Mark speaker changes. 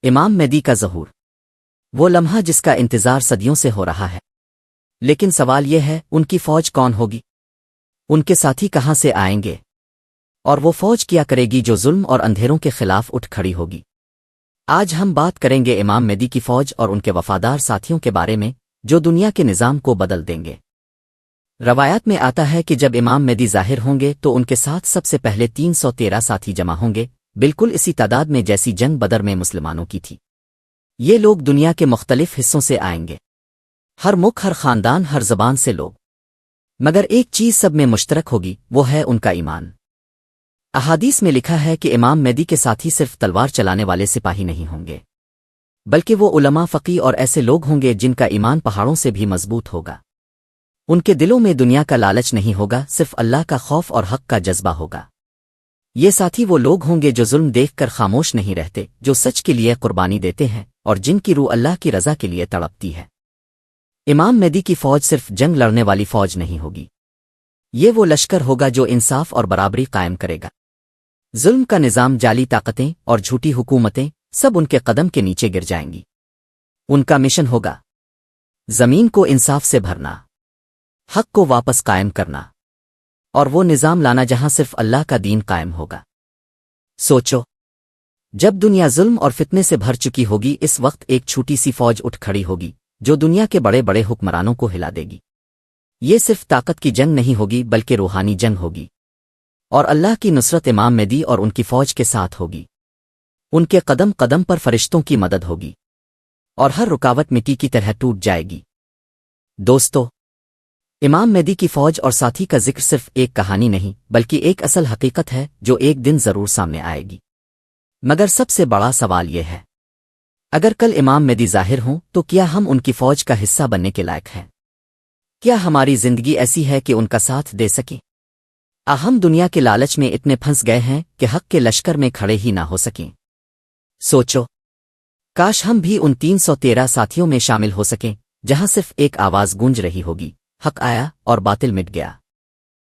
Speaker 1: امام مہدی کا ظہور، وہ لمحہ جس کا انتظار صدیوں سے ہو رہا ہے۔ لیکن سوال یہ ہے، ان کی فوج کون ہوگی؟ ان کے ساتھی کہاں سے آئیں گے؟ اور وہ فوج کیا کرے گی جو ظلم اور اندھیروں کے خلاف اٹھ کھڑی ہوگی؟ آج ہم بات کریں گے امام مہدی کی فوج اور ان کے وفادار ساتھیوں کے بارے میں، جو دنیا کے نظام کو بدل دیں گے۔ روایات میں آتا ہے کہ جب امام مہدی ظاہر ہوں گے تو ان کے ساتھ سب سے پہلے 313 ساتھی جمع ہوں گے، بالکل اسی تعداد میں جیسی جنگ بدر میں مسلمانوں کی تھی۔ یہ لوگ دنیا کے مختلف حصوں سے آئیں گے، ہر ملک، ہر خاندان، ہر زبان سے لوگ، مگر ایک چیز سب میں مشترک ہوگی، وہ ہے ان کا ایمان۔ احادیث میں لکھا ہے کہ امام مہدی کے ساتھی صرف تلوار چلانے والے سپاہی نہیں ہوں گے، بلکہ وہ علماء، فقیہ اور ایسے لوگ ہوں گے جن کا ایمان پہاڑوں سے بھی مضبوط ہوگا۔ ان کے دلوں میں دنیا کا لالچ نہیں ہوگا، صرف اللہ کا خوف اور حق کا جذبہ ہوگا۔ یہ ساتھی وہ لوگ ہوں گے جو ظلم دیکھ کر خاموش نہیں رہتے، جو سچ کے لیے قربانی دیتے ہیں اور جن کی روح اللہ کی رضا کے لیے تڑپتی ہے۔ امام مہدی کی فوج صرف جنگ لڑنے والی فوج نہیں ہوگی، یہ وہ لشکر ہوگا جو انصاف اور برابری قائم کرے گا۔ ظلم کا نظام، جعلی طاقتیں اور جھوٹی حکومتیں سب ان کے قدم کے نیچے گر جائیں گی۔ ان کا مشن ہوگا زمین کو انصاف سے بھرنا، حق کو واپس قائم کرنا، اور وہ نظام لانا جہاں صرف اللہ کا دین قائم ہوگا۔ سوچو، جب دنیا ظلم اور فتنے سے بھر چکی ہوگی، اس وقت ایک چھوٹی سی فوج اٹھ کھڑی ہوگی جو دنیا کے بڑے بڑے حکمرانوں کو ہلا دے گی۔ یہ صرف طاقت کی جنگ نہیں ہوگی بلکہ روحانی جنگ ہوگی، اور اللہ کی نصرت امام مہدی اور ان کی فوج کے ساتھ ہوگی۔ ان کے قدم قدم پر فرشتوں کی مدد ہوگی، اور ہر رکاوٹ مٹی کی طرح ٹوٹ جائے گی۔ دوستو، امام مہدی کی فوج اور ساتھی کا ذکر صرف ایک کہانی نہیں بلکہ ایک اصل حقیقت ہے جو ایک دن ضرور سامنے آئے گی۔ مگر سب سے بڑا سوال یہ ہے، اگر کل امام مہدی ظاہر ہوں تو کیا ہم ان کی فوج کا حصہ بننے کے لائق ہیں؟ کیا ہماری زندگی ایسی ہے کہ ان کا ساتھ دے سکیں؟ ہم دنیا کے لالچ میں اتنے پھنس گئے ہیں کہ حق کے لشکر میں کھڑے ہی نہ ہو سکیں۔ سوچو، کاش ہم بھی ان 313 ساتھیوں میں شامل ہو سکیں جہاں صرف ایک آواز گونج رہی ہوگی، حق آیا اور باطل مٹ گیا۔